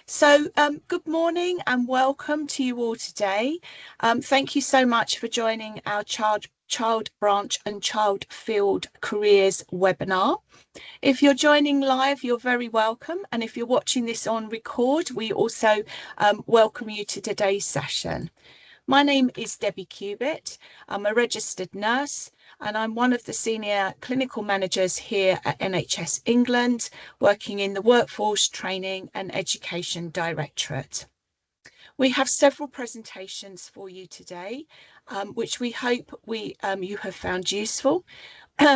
So good morning and welcome to you all today. Thank you so much for joining our child branch and child field careers webinar. If you're joining live, you're very welcome. And if you're watching this on record, we also welcome you to today's session. My name is Debbie Cubitt. I'm a registered nurse and I'm one of the senior clinical managers here at NHS England, working in the Workforce Training and Education Directorate. We have several presentations for you today, which we hope you have found useful.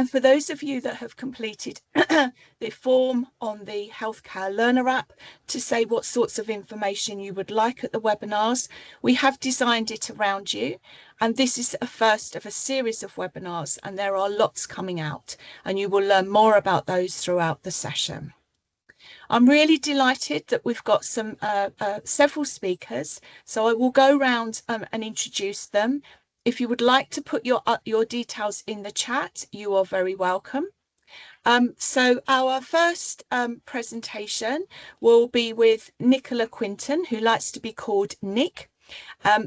For those of you that have completed the form on the Healthcare Learner app to say what sorts of information you would like at the webinars, we have designed it around you. And this is a first of a series of webinars, and there are lots coming out, and you will learn more about those throughout the session. I'm really delighted that we've got several speakers, so I will go around and introduce them. If you would like to put your details in the chat, you are very welcome. So our first presentation will be with Nicola Quinton, who likes to be called Nick.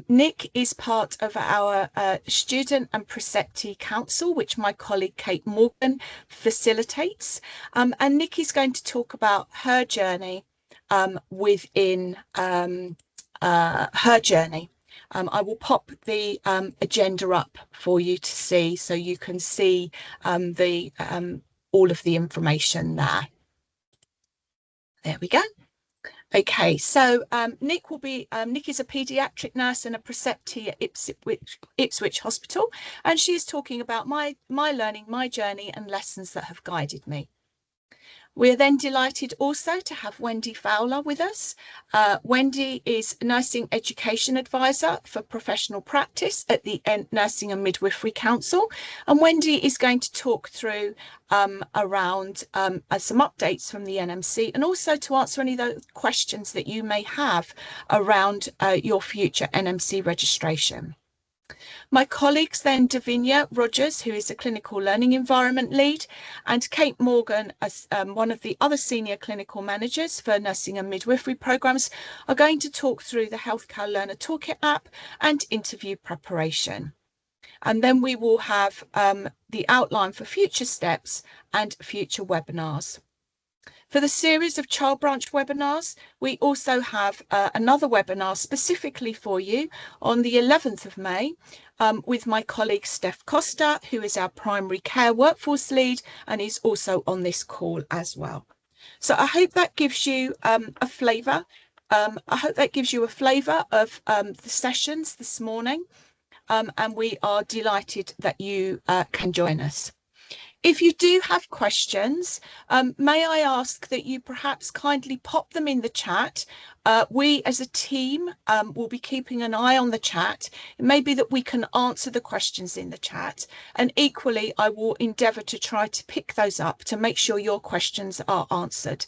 Nick is part of our Student and Preceptorship Council, which my colleague Kate Morgan facilitates. And Nick is going to talk about her journey within her journey. I will pop the agenda up for you to see, so you can see all of the information there. There we go. Okay, so Nick is a paediatric nurse and a preceptor at Ipswich Hospital, and she is talking about my learning, my journey, and lessons that have guided me. We're then delighted also to have Wendy Fowler with us. Wendy is Nursing Education Advisor for Professional Practice at the Nursing and Midwifery Council. And Wendy is going to talk through around some updates from the NMC, and also to answer any of the questions that you may have around your future NMC registration. My colleagues then, Davinia Rogers, who is a clinical learning environment lead, and Kate Morgan, as one of the other senior clinical managers for nursing and midwifery programs, are going to talk through the Healthcare Learner Toolkit app and interview preparation. And then we will have the outline for future steps and future webinars. For the series of child branch webinars, we also have another webinar specifically for you on the 11th of May with my colleague Steph Costa, who is our primary care workforce lead and is also on this call as well. So I hope that gives you a flavour. I hope that gives you a flavour of the sessions this morning, and we are delighted that you can join us. If you do have questions, may I ask that you perhaps kindly pop them in the chat. We as a team will be keeping an eye on the chat. It may be that we can answer the questions in the chat, and equally I will endeavour to try to pick those up to make sure your questions are answered.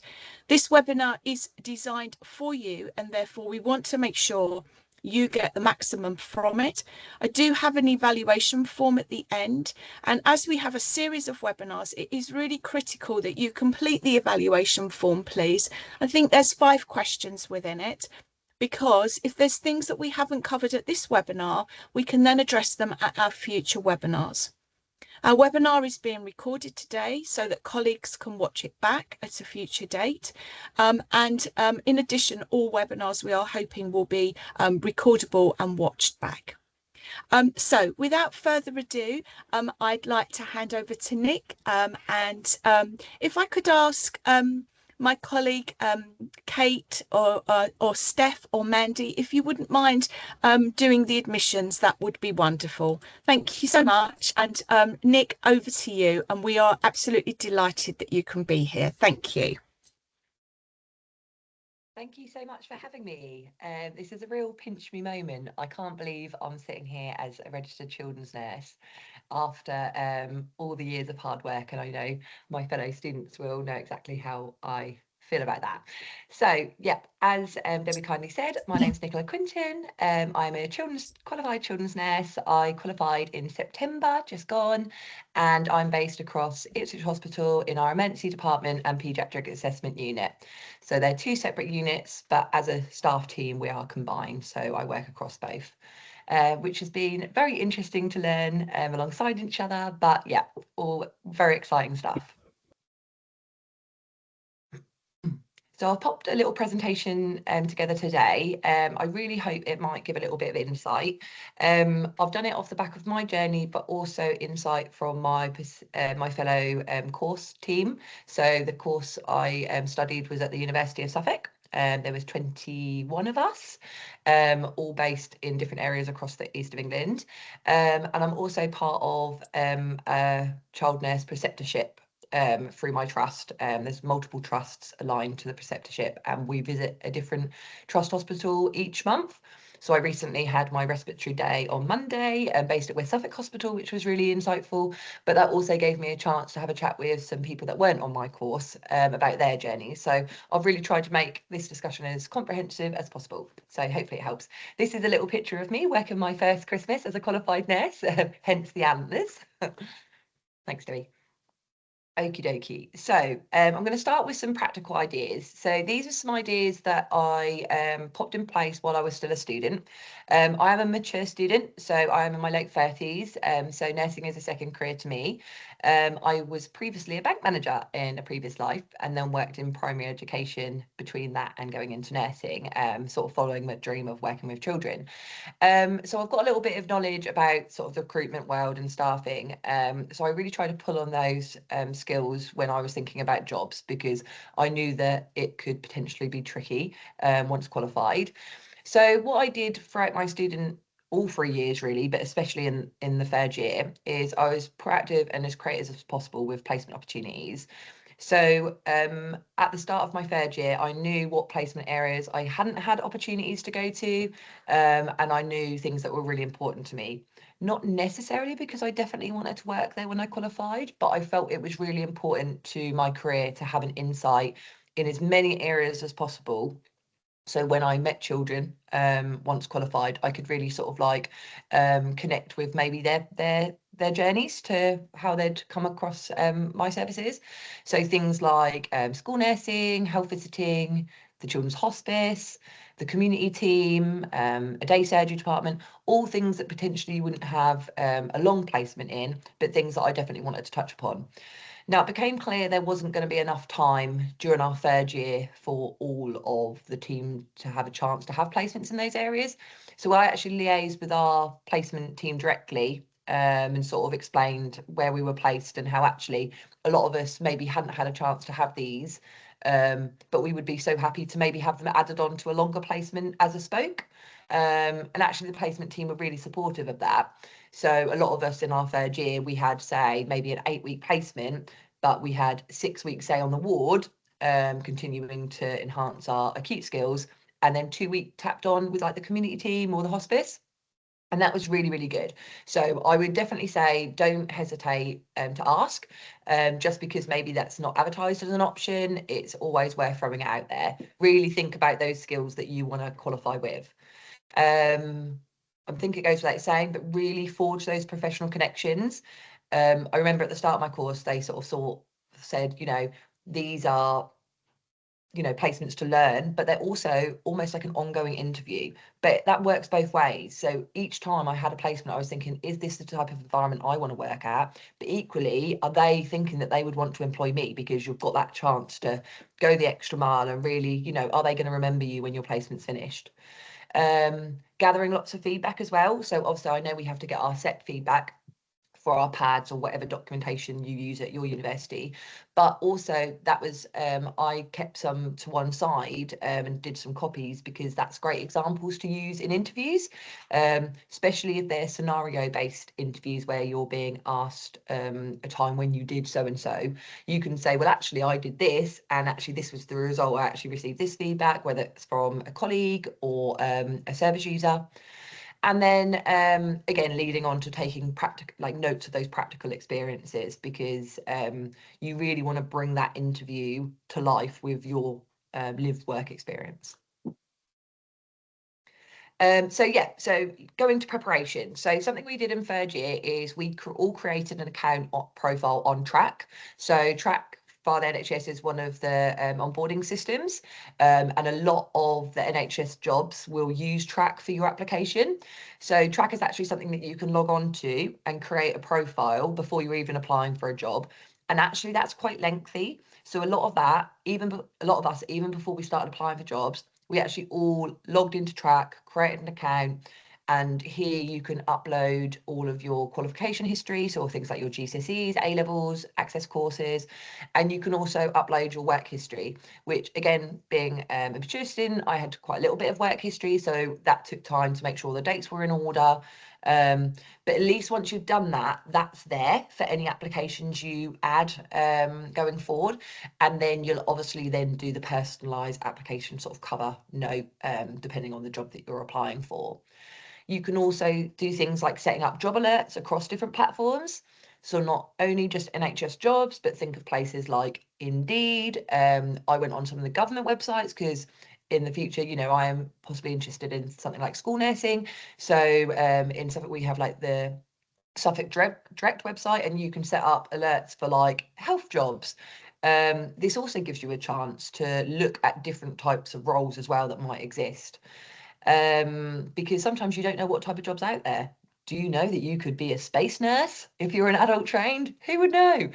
This webinar is designed for you, and therefore we want to make sure you get the maximum from it. I do have an evaluation form at the end, and as we have a series of webinars, it is really critical that you complete the evaluation form, please. I think there's 5 questions within it, because if there's things that we haven't covered at this webinar, we can then address them at our future webinars. Our webinar is being recorded today so that colleagues can watch it back at a future date. In addition, all webinars we are hoping will be recordable and watched back. So without further ado, I'd like to hand over to Nick. If I could ask my colleague Kate or Steph or Mandy, if you wouldn't mind doing the admissions, that would be wonderful. Thank you so much. And Nick, over to you. And we are absolutely delighted that you can be here. Thank you. Thank you so much for having me. This is a real pinch me moment. I can't believe I'm sitting here as a registered children's nurse. after all the years of hard work, and I know my fellow students will know exactly how I feel about that. So, yep, as Debbie kindly said, my name's Nicola Quinton. I'm a qualified children's nurse. I qualified in September, just gone, and I'm based across Ipswich Hospital in our emergency department and paediatric assessment unit. So they're two separate units, but as a staff team, we are combined. So I work across both. Which has been very interesting to learn alongside each other, but yeah, all very exciting stuff. So I've popped a little presentation together today. I really hope it might give a little bit of insight. I've done it off the back of my journey, but also insight from my fellow course team. So the course I studied was at the University of Suffolk. There was 21 of us, all based in different areas across the east of England. And I'm also part of a child nurse preceptorship through my trust. There's multiple trusts aligned to the preceptorship, and we visit a different trust hospital each month. So I recently had my respiratory day on Monday, based at West Suffolk Hospital, which was really insightful. But that also gave me a chance to have a chat with some people that weren't on my course about their journey. So I've really tried to make this discussion as comprehensive as possible. So hopefully it helps. This is a little picture of me working my first Christmas as a qualified nurse, hence the antlers. Thanks, Debbie. Okie dokie. So I'm going to start with some practical ideas. So these are some ideas that I popped in place while I was still a student. I am a mature student, so I am in my late 30s. So nursing is a second career to me. I was previously a bank manager in a previous life, and then worked in primary education between that and going into nursing, sort of following the dream of working with children. So I've got a little bit of knowledge about sort of the recruitment world and staffing. So I really try to pull on those skills when I was thinking about jobs, because I knew that it could potentially be tricky once qualified. So what I did throughout my all 3 years really, but especially in the third year, is I was proactive and as creative as possible with placement opportunities. So at the start of my third year, I knew what placement areas I hadn't had opportunities to go to, and I knew things that were really important to me. Not necessarily because I definitely wanted to work there when I qualified, but I felt it was really important to my career to have an insight in as many areas as possible. So when I met children once qualified, I could really sort of like connect with maybe their journeys to how they'd come across my services. So things like school nursing, health visiting, the children's hospice, the community team, a day surgery department, all things that potentially you wouldn't have a long placement in, but things that I definitely wanted to touch upon. Now, it became clear there wasn't going to be enough time during our third year for all of the team to have a chance to have placements in those areas. So I actually liaised with our placement team directly and sort of explained where we were placed and how actually a lot of us maybe hadn't had a chance to have these, but we would be so happy to maybe have them added on to a longer placement as a spoke. And actually the placement team were really supportive of that. So a lot of us in our third year, we had, say, maybe an 8-week placement, but we had 6 weeks, say, on the ward, continuing to enhance our acute skills, and then 2 week tapped on with like the community team or the hospice. And that was really, really good. So I would definitely say don't hesitate to ask, just because maybe that's not advertised as an option. It's always worth throwing it out there. Really think about those skills that you want to qualify with. I think it goes without saying, but really forge those professional connections. I remember at the start of my course, they sort of said, these are, placements to learn, but they're also almost like an ongoing interview. But that works both ways. So each time I had a placement, I was thinking, is this the type of environment I want to work at? But equally, are they thinking that they would want to employ me? Because you've got that chance to go the extra mile and really, are they going to remember you when your placement's finished? Gathering lots of feedback as well. So obviously I know we have to get our set feedback for our pads or whatever documentation you use at your university, but also that was I kept some to one side and did some copies, because that's great examples to use in interviews, especially if they're scenario based interviews where you're being asked a time when you did so and so. You can say, well, actually I did this, and actually this was the result. I actually received this feedback, whether it's from a colleague or a service user. And then again, leading on to taking notes of those practical experiences, because you really want to bring that interview to life with your lived work experience. So going to preparation. So something we did in third year is we all created an account profile on Track. So Track by the NHS is one of the onboarding systems, and a lot of the NHS jobs will use Track for your application. So Track is actually something that you can log on to and create a profile before you're even applying for a job. And actually that's quite lengthy. So a lot of us, even before we started applying for jobs, we actually all logged into Track, created an account, and here you can upload all of your qualification history, so things like your GCSEs, A-levels, access courses, and you can also upload your work history, which again, being a mature student, I had quite a little bit of work history, so that took time to make sure the dates were in order. But at least once you've done that, that's there for any applications you add going forward. And then you'll obviously then do the personalised application sort of cover note, depending on the job that you're applying for. You can also do things like setting up job alerts across different platforms. So not only just NHS jobs, but think of places like Indeed. I went on some of the government websites because in the future, you know, I am possibly interested in something like school nursing. So in Suffolk, we have like the Suffolk Direct website, and you can set up alerts for like health jobs. This also gives you a chance to look at different types of roles as well that might exist, because sometimes you don't know what type of job's out there. Do you know that you could be a space nurse if you're an adult trained? Who would know?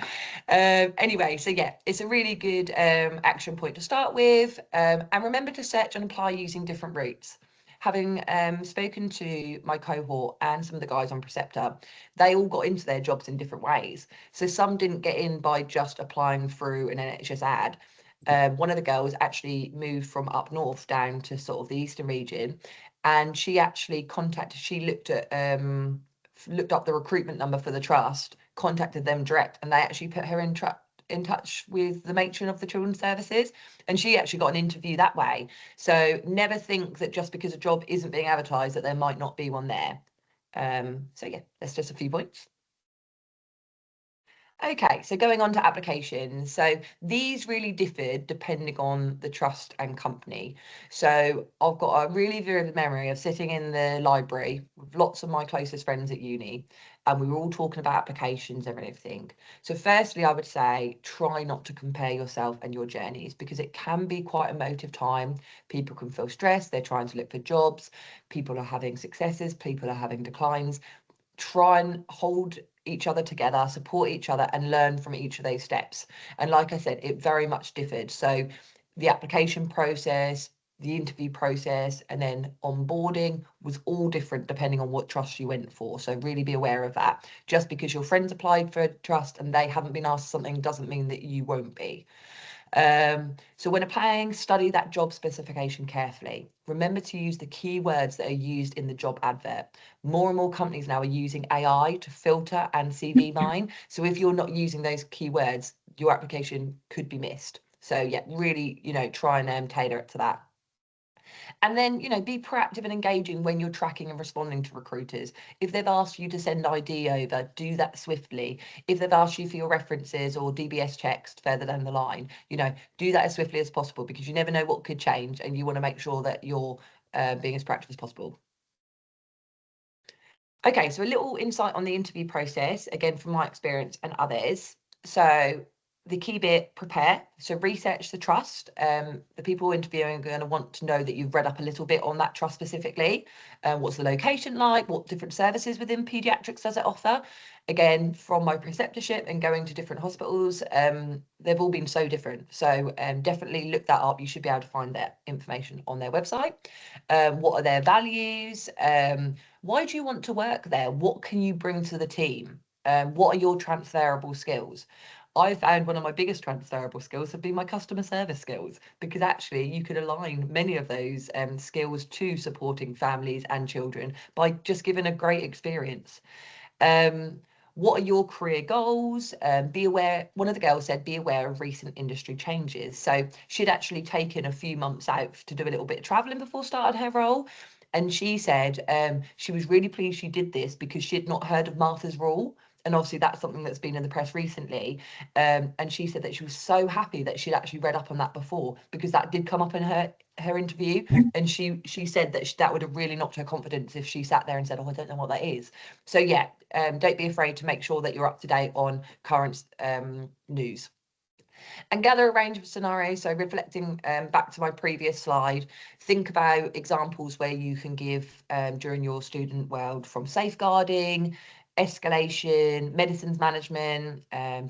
Anyway, so yeah, it's a really good action point to start with. And remember to search and apply using different routes. Having spoken to my cohort and some of the guys on Preceptor, they all got into their jobs in different ways. So some didn't get in by just applying through an NHS ad. One of the girls actually moved from up north down to sort of the eastern region, and she actually looked up the recruitment number for the trust, contacted them direct, and they actually put her in touch with the matron of the children's services, and she actually got an interview that way. So never think that just because a job isn't being advertised that there might not be one there. So yeah, that's just a few points. Okay, so going on to applications. So these really differed depending on the trust and company. So I've got a really vivid memory of sitting in the library with lots of my closest friends at uni, and we were all talking about applications and everything. So firstly, I would say try not to compare yourself and your journeys, because it can be quite a emotive time. People can feel stressed, they're trying to look for jobs, people are having successes, people are having declines. Try and hold each other together, support each other, and learn from each of those steps. And like I said, it very much differed. So the application process, the interview process, and then onboarding was all different depending on what trust you went for. So really be aware of that. Just because your friends applied for a trust and they haven't been asked something doesn't mean that you won't be. So when applying, study that job specification carefully. Remember to use the keywords that are used in the job advert. More and more companies now are using AI to filter and CV mine. So if you're not using those keywords, your application could be missed. So yeah, really, try and tailor it to that. And then, be proactive and engaging when you're tracking and responding to recruiters. If they've asked you to send ID over, do that swiftly. If they've asked you for your references or DBS checks further down the line, do that as swiftly as possible, because you never know what could change, and you want to make sure that you're being as proactive as possible. Okay, so a little insight on the interview process, again, from my experience and others. So the key bit, prepare. So research the trust. The people interviewing are going to want to know that you've read up a little bit on that trust specifically. What's the location like? What different services within paediatrics does it offer? Again, from my preceptorship and going to different hospitals, they've all been so different. So definitely look that up. You should be able to find that information on their website. What are their values? Why do you want to work there? What can you bring to the team? What are your transferable skills? I found one of my biggest transferable skills have been my customer service skills, because actually you could align many of those skills to supporting families and children by just giving a great experience. What are your career goals? Be aware, one of the girls said, be aware of recent industry changes. So she'd actually taken a few months out to do a little bit of traveling before starting her role. And she said she was really pleased she did this because she had not heard of Martha's Rule. And obviously that's something that's been in the press recently. And she said that she was so happy that she'd actually read up on that before, because that did come up in her interview. And she said that that would have really knocked her confidence if she sat there and said, oh, I don't know what that is. So yeah, don't be afraid to make sure that you're up to date on current news. And gather a range of scenarios. So reflecting back to my previous slide, think about examples where you can give during your student world, from safeguarding, escalation, medicines management,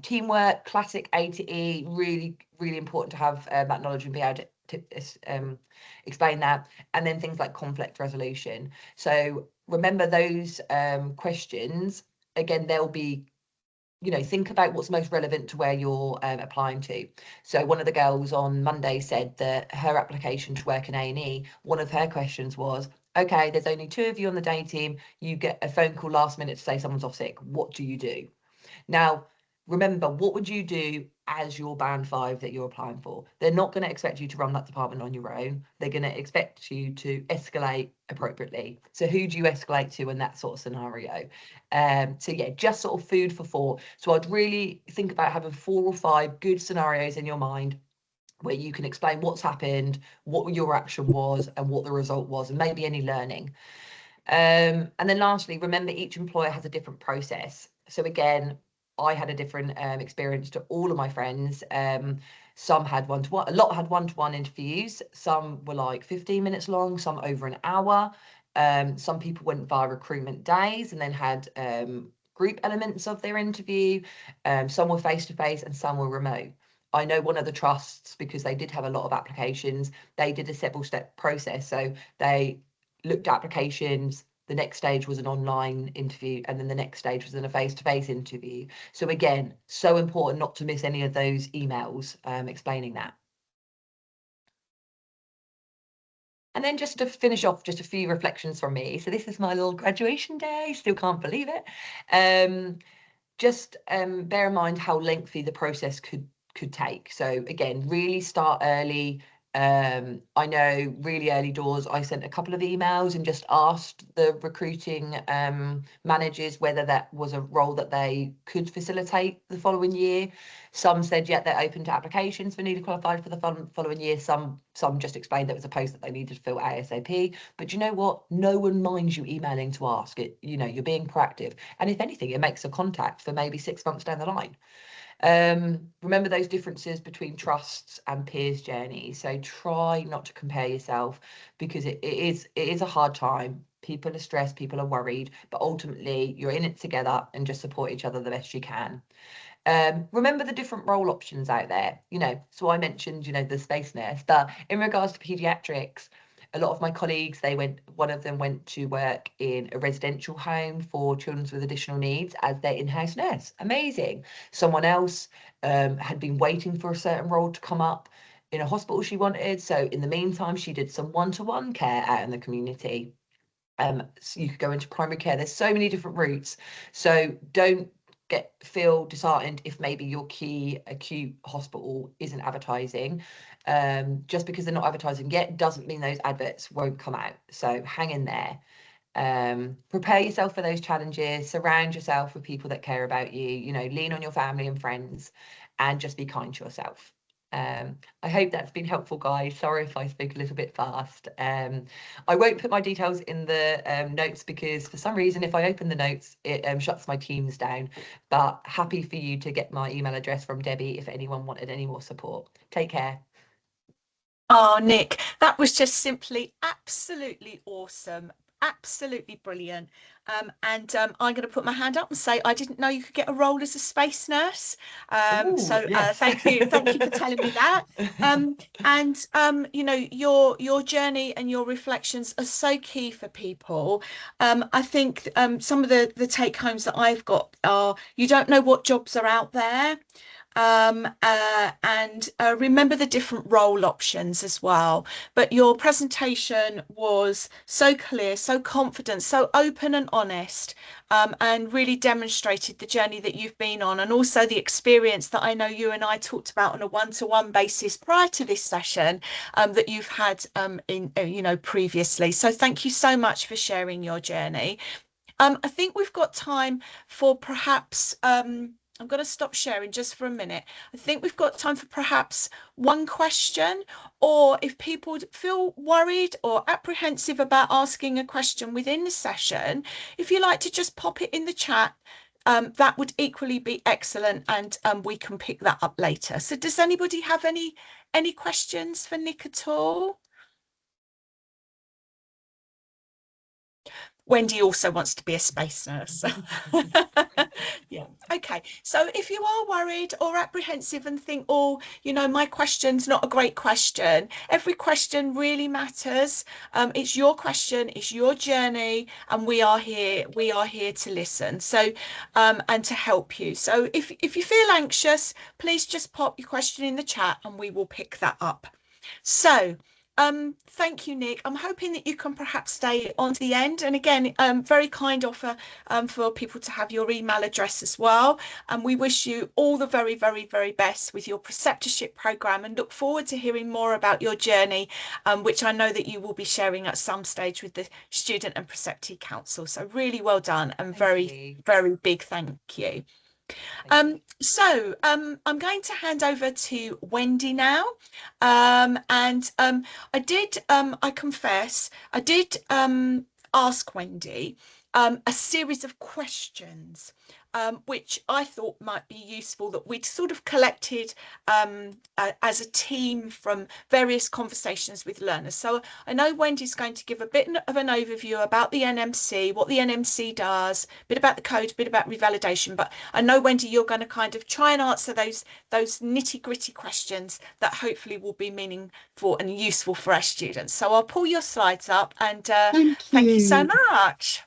teamwork, classic A to E. Really, really important to have that knowledge and be able to explain that. And then things like conflict resolution. So remember those questions. Again, they'll be, think about what's most relevant to where you're applying to. So one of the girls on Monday said that her application to work in A&E, one of her questions was, okay, there's only 2 of you on the day team, you get a phone call last minute to say someone's off sick, what do you do? Now, remember, what would you do as your band 5 that you're applying for? They're not going to expect you to run that department on your own. They're going to expect you to escalate appropriately. So who do you escalate to in that sort of scenario? So yeah, just sort of food for thought. So I'd really think about having 4 or 5 good scenarios in your mind where you can explain what's happened, what your action was, and what the result was, and maybe any learning. And then lastly, remember each employer has a different process. So again, I had a different experience to all of my friends. Some had one-to-one, a lot had one-to-one interviews. Some were like 15 minutes long, some over an hour. Some people went via recruitment days and then had group elements of their interview. Some were face-to-face and some were remote. I know one of the trusts, because they did have a lot of applications, they did a several-step process. So they looked at applications, the next stage was an online interview, and then the next stage was in a face-to-face interview. So again, so important not to miss any of those emails explaining that. And then just to finish off, just a few reflections from me. So this is my little graduation day, still can't believe it. Just bear in mind how lengthy the process could take. So again, really start early. I know really early doors, I sent a couple of emails and just asked the recruiting managers whether that was a role that they could facilitate the following year. Some said, yeah, they're open to applications for newly qualified for the following year. Some just explained that it was a post that they needed to fill ASAP. But you know what? No one minds you emailing to ask it. You're being proactive. And if anything, it makes a contact for maybe 6 months down the line. Remember those differences between trusts and peers' journeys. So try not to compare yourself, because it is a hard time. People are stressed, people are worried, but ultimately you're in it together, and just support each other the best you can. Remember the different role options out there. So I mentioned, the space nurse, but in regards to pediatrics, a lot of my colleagues, one of them went to work in a residential home for children with additional needs as their in-house nurse. Amazing. Someone else had been waiting for a certain role to come up in a hospital she wanted. So in the meantime, she did some one-to-one care out in the community. So you could go into primary care. There's so many different routes. So don't feel disheartened if maybe your key acute hospital isn't advertising. Just because they're not advertising yet doesn't mean those adverts won't come out. So hang in there. Prepare yourself for those challenges. Surround yourself with people that care about you. Lean on your family and friends, and just be kind to yourself. I hope that's been helpful, guys. Sorry if I speak a little bit fast. I won't put my details in the notes, because for some reason, if I open the notes, it shuts my Teams down. But happy for you to get my email address from Debbie if anyone wanted any more support. Take care. Oh, Nick, that was just simply absolutely awesome. Absolutely brilliant. I'm going to put my hand up and say I didn't know you could get a role as a space nurse. Yes. Thank you for telling me that. Your journey and your reflections are so key for people. I think some of the take homes that I've got are, you don't know what jobs are out there. and remember the different role options as well. But your presentation was so clear, so confident, so open and honest, and really demonstrated the journey that you've been on, and also the experience that I know you and I talked about on a one-to-one basis prior to this session, that you've had in previously. So thank you so much for sharing your journey. I think we've got time for perhaps, I'm going to stop sharing just for a minute. I think we've got time for perhaps one question, or if people feel worried or apprehensive about asking a question within the session, if you like to just pop it in the chat, that would equally be excellent, and we can pick that up later. So does anybody have any questions for Nick at all? Wendy also wants to be a space nurse. Yeah. Okay. So if you are worried or apprehensive and think, oh, my question's not a great question, every question really matters. It's your question, it's your journey, and we are here to listen. So, and to help you. So if you feel anxious, please just pop your question in the chat and we will pick that up. So, thank you, Nick. I'm hoping that you can perhaps stay on to the end. And again, very kind offer for people to have your email address as well. And we wish you all the very, very, very best with your preceptorship programme, and look forward to hearing more about your journey, which I know that you will be sharing at some stage with the Student and Preceptee Council. So really well done, and very, very big thank you. So I'm going to hand over to Wendy now. And I confess, I did ask Wendy a series of questions, which I thought might be useful, that we'd sort of collected as a team from various conversations with learners. So I know Wendy's going to give a bit of an overview about the NMC, what the NMC does, a bit about the code, a bit about revalidation. But I know, Wendy, you're going to kind of try and answer those nitty-gritty questions that hopefully will be meaningful and useful for our students. So I'll pull your slides up, and thank you so much.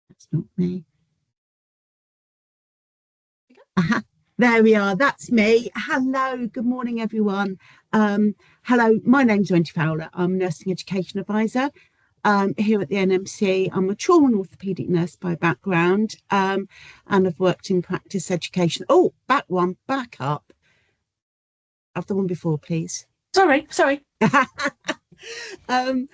That's not me. There we are. That's me. Hello. Good morning, everyone. Hello. My name's Wendy Fowler. I'm a nursing education advisor here at the NMC. I'm a trauma and orthopaedic nurse by background, and I've worked in practice education. Oh, back up. Have the one before, please. Sorry. I'm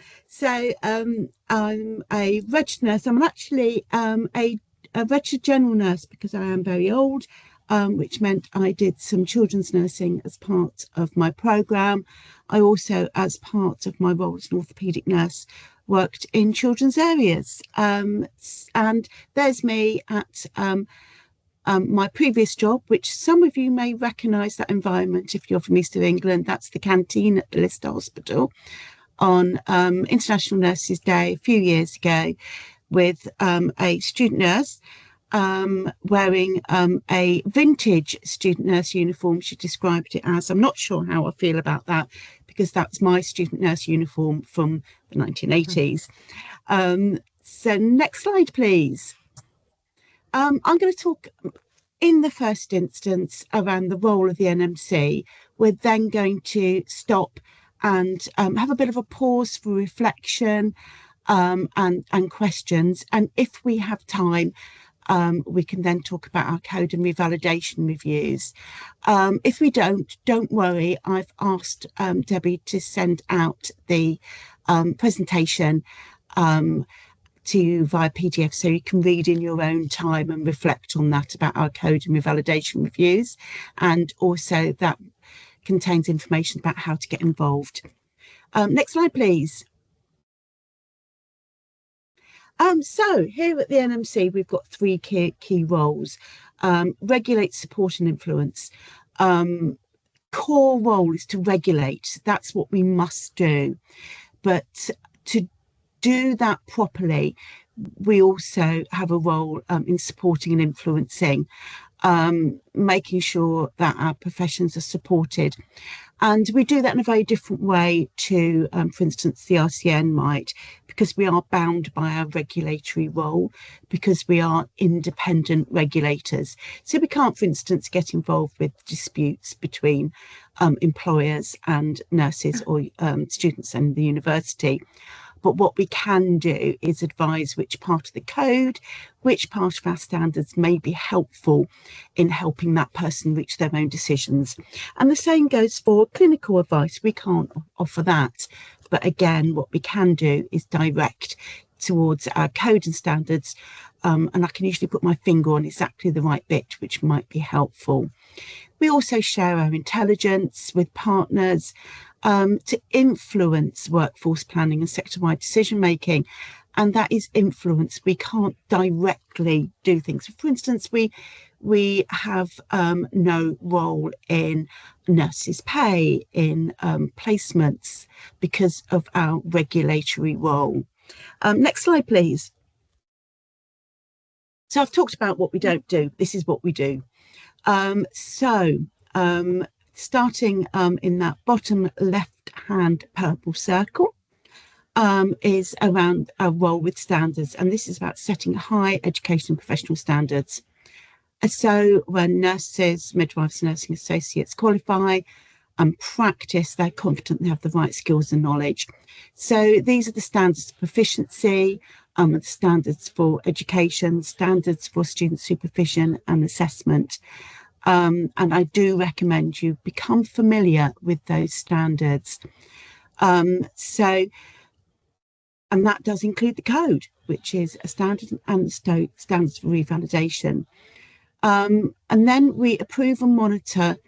a registered nurse. I'm actually a registered general nurse because I am very old, which meant I did some children's nursing as part of my programme. I also, as part of my role as an orthopaedic nurse, worked in children's areas. And there's me at my previous job, which some of you may recognise that environment if you're from East of England. That's the canteen at the Lister Hospital on International Nurses Day a few years ago, with a student nurse wearing a vintage student nurse uniform. She described it as, I'm not sure how I feel about that, because that's my student nurse uniform from the 1980s. So next slide, please. I'm going to talk in the first instance around the role of the NMC. We're then going to stop and have a bit of a pause for reflection and questions. And if we have time, we can then talk about our code and revalidation reviews. If we don't worry. I've asked Debbie to send out the presentation to you via PDF, so you can read in your own time and reflect on that, about our code and revalidation reviews. And also that contains information about how to get involved. Next slide, please. So here at the NMC, we've got three key roles: regulate, support and influence. Core role is to regulate. That's what we must do. But to do that properly, we also have a role in supporting and influencing, making sure that our professions are supported. And we do that in a very different way to, for instance, the RCN might, because we are bound by our regulatory role, because we are independent regulators. So we can't, for instance, get involved with disputes between employers and nurses or students and the university. But what we can do is advise which part of the code, which part of our standards may be helpful in helping that person reach their own decisions. And the same goes for clinical advice. We can't offer that. But again, what we can do is direct towards our code and standards. And I can usually put my finger on exactly the right bit, which might be helpful. We also share our intelligence with partners to influence workforce planning and sector-wide decision making, and that is influence. We can't directly do things. For instance, we have no role in nurses' pay, in placements, because of our regulatory role. Next slide, please. So I've talked about what we don't do. This is what we do. Starting in that bottom left-hand purple circle is around our role with standards, and this is about setting high education and professional standards. So when nurses, midwives, nursing associates qualify and practice, they're confident they have the right skills and knowledge. So these are the standards of proficiency, the standards for education, standards for student supervision and assessment. And I do recommend you become familiar with those standards. And that does include the code, which is a standard and standards for revalidation. And then we approve and monitor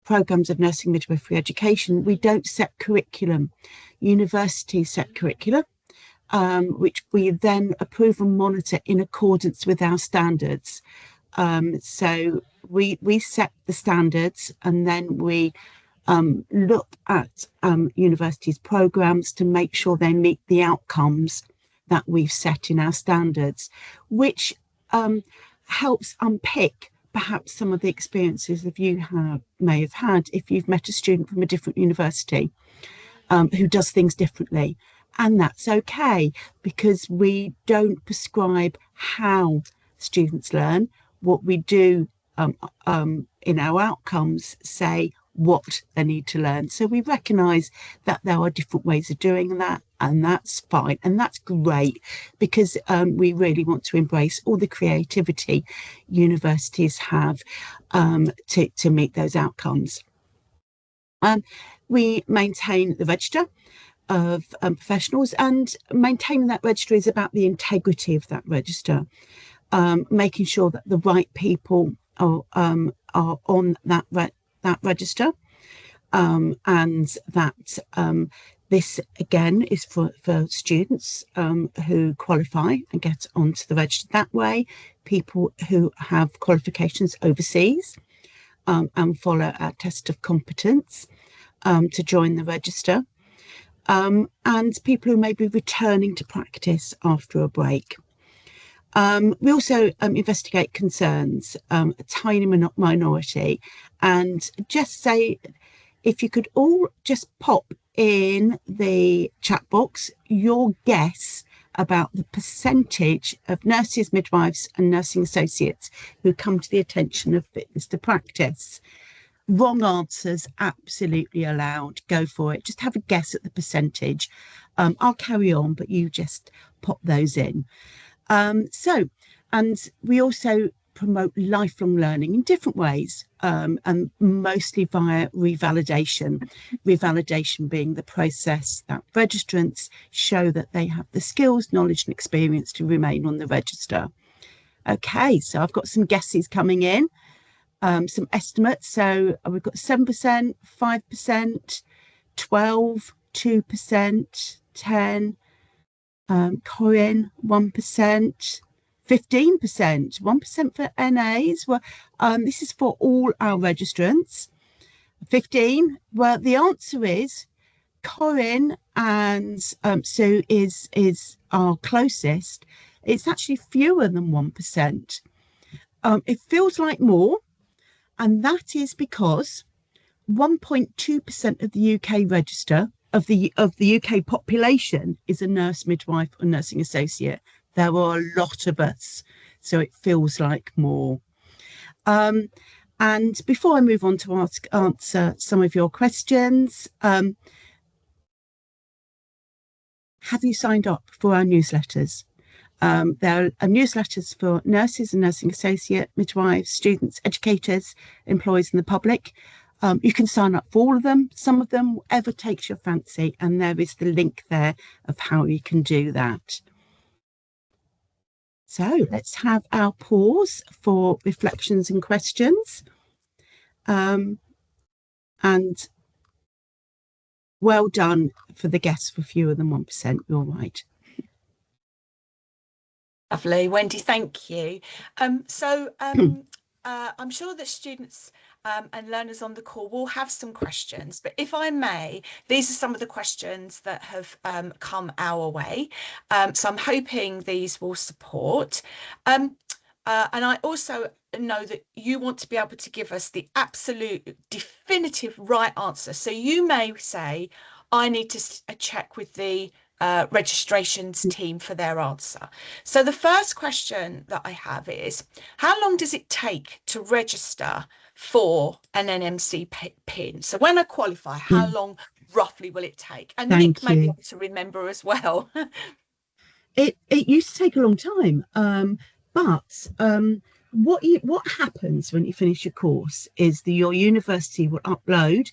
programs of nursing midwifery education. We don't set curriculum. Universities set curricula, which we then approve and monitor in accordance with our standards. So we set the standards, and then we look at universities' programs to make sure they meet the outcomes that we've set in our standards, which helps unpick perhaps some of the experiences that you may have had if you've met a student from a different university who does things differently. And that's okay, because we don't prescribe how students learn. What we do in our outcomes say what they need to learn. So we recognise that there are different ways of doing that, and that's fine, and that's great, because we really want to embrace all the creativity universities have to meet those outcomes. We maintain the register of professionals, and maintaining that register is about the integrity of that register, making sure that the right people are on that register, and that this again is for students who qualify and get onto the register that way, people who have qualifications overseas and follow our test of competence to join the register, and people who may be returning to practice after a break. We also investigate concerns, a tiny minority, and just say, if you could all just pop in the chat box your guess about the percentage of nurses, midwives and nursing associates who come to the attention of fitness to practice. Wrong answers absolutely allowed. Go for it. Just have a guess at the percentage. I'll carry on, but you just pop those in. And we also promote lifelong learning in different ways, and mostly via revalidation. Revalidation being the process that registrants show that they have the skills, knowledge and experience to remain on the register. Okay, so I've got some guesses coming in, some estimates. So we've got 7%, 5%, 12%, 2%, 10%, Corinne, 1%, 15%, 1% for NAs. Well, this is for all our registrants. 15. Well, the answer is Corinne and Sue is our closest. It's actually fewer than 1%. It feels like more, and that is because 1.2% of the UK register of the UK population is a nurse, midwife, or nursing associate. There are a lot of us, so it feels like more. And before I move on to answer some of your questions, have you signed up for our newsletters? There are newsletters for nurses and nursing associate, midwives, students, educators, employees, and the public. You can sign up for all of them, some of them, whatever takes your fancy, and there is the link there of how you can do that. So let's have our pause for reflections and questions. And well done for the guests for fewer than 1%. You're right. Lovely, Wendy, thank you. I'm sure that students and learners on the call will have some questions, but if I may, these are some of the questions that have come our way. So I'm hoping these will support. And I also know that you want to be able to give us the absolute definitive right answer. So you may say, I need to check with the registrations team for their answer. So the first question that I have is, how long does it take to register for an NMC PIN? So when I qualify, how long roughly will it take? And Nick may be able to remember as well. It used to take a long time, but what happens when you finish your course is that your university will upload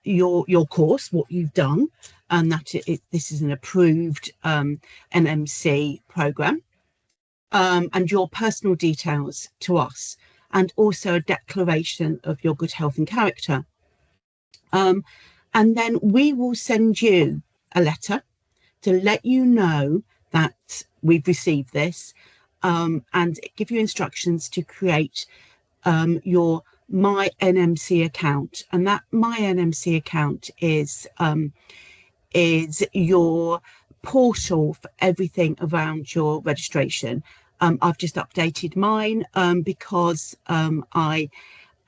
your course, what you've done, and that this is an approved NMC program, and your personal details to us, and also a declaration of your good health and character. And then we will send you a letter to let you know that we've received this, and give you instructions to create your My NMC account. And that My NMC account is your portal for everything around your registration. I've just updated mine because I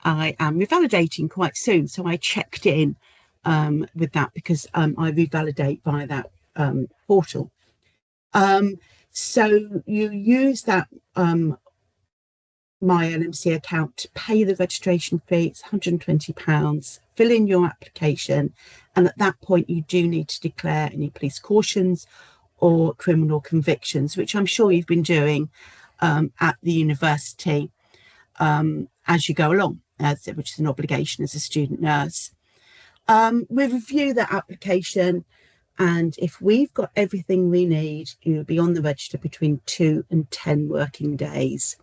am revalidating quite soon, so I checked in with that because I revalidate via that portal. So you use that My NMC account to pay the registration fee. It's £120. Fill in your application, and at that point you do need to declare any police cautions or criminal convictions, which I'm sure you've been doing at the university as you go along, which is an obligation as a student nurse. We review that application, and if we've got everything we need, you'll be on the register between 2 and 10 working days.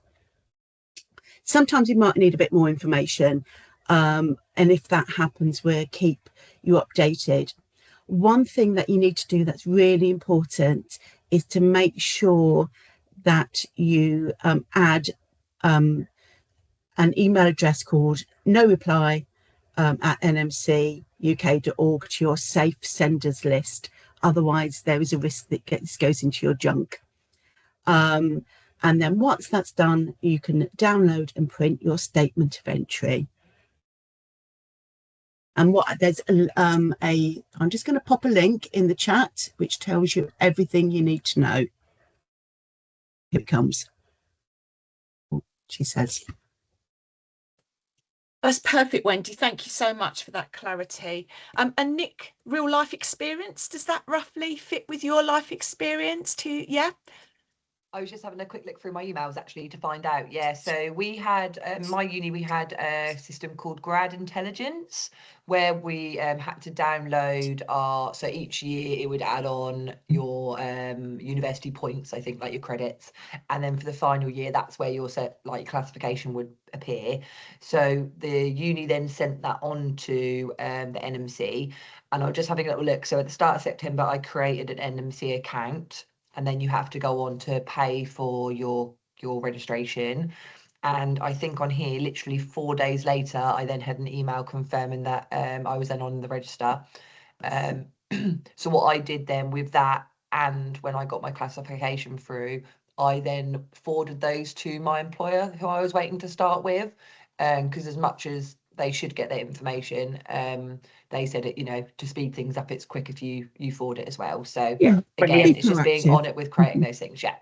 Sometimes you might need a bit more information, and if that happens, we'll keep you updated. One thing that you need to do that's really important is to make sure that you add an email address called no reply at nmcuk.org to your safe senders list. Otherwise, there is a risk that this goes into your junk. And then once that's done, you can download and print your statement of entry. And there's I'm just going to pop a link in the chat which tells you everything you need to know. Here it comes. She says. That's perfect, Wendy. Thank you so much for that clarity. And Nick, real life experience, does that roughly fit with your life experience too? Yeah. I was just having a quick look through my emails actually to find out. Yeah, so we had my uni, we had a system called Grad Intelligence, where we had to download so each year it would add on your university points, I think, like your credits, and then for the final year, that's where your classification would appear. So the uni then sent that on to the NMC, and I was just having a little look. So at the start of September, I created an NMC account, and then you have to go on to pay for your registration. And I think on here, literally 4 days later, I then had an email confirming that I was then on the register. So what I did then with that, and when I got my classification through, I then forwarded those to my employer who I was waiting to start with. Because as much as they should get that information. They said it, you know, to speed things up, it's quick if you forward it as well. So Yeah, again, it's just being proactive. on it with creating those things. Yeah.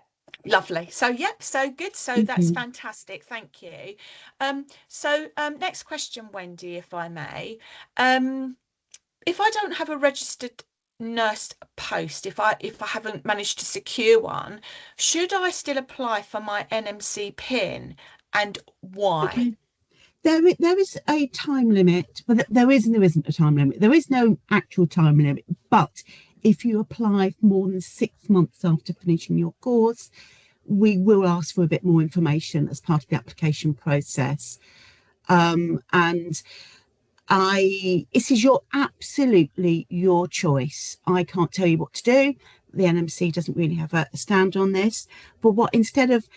Lovely. So yep, so good. So that's fantastic. Thank you. Next question, Wendy, if I may. If I don't have a registered nurse post, if I haven't managed to secure one, should I still apply for my NMC pin, and why? Okay. There is a time limit, but there isn't a time limit. There is no actual time limit, but if you apply more than 6 months after finishing your course, we will ask for a bit more information as part of the application process. And this is absolutely your choice. I can't tell you what to do. The NMC doesn't really have a stand on this, but instead of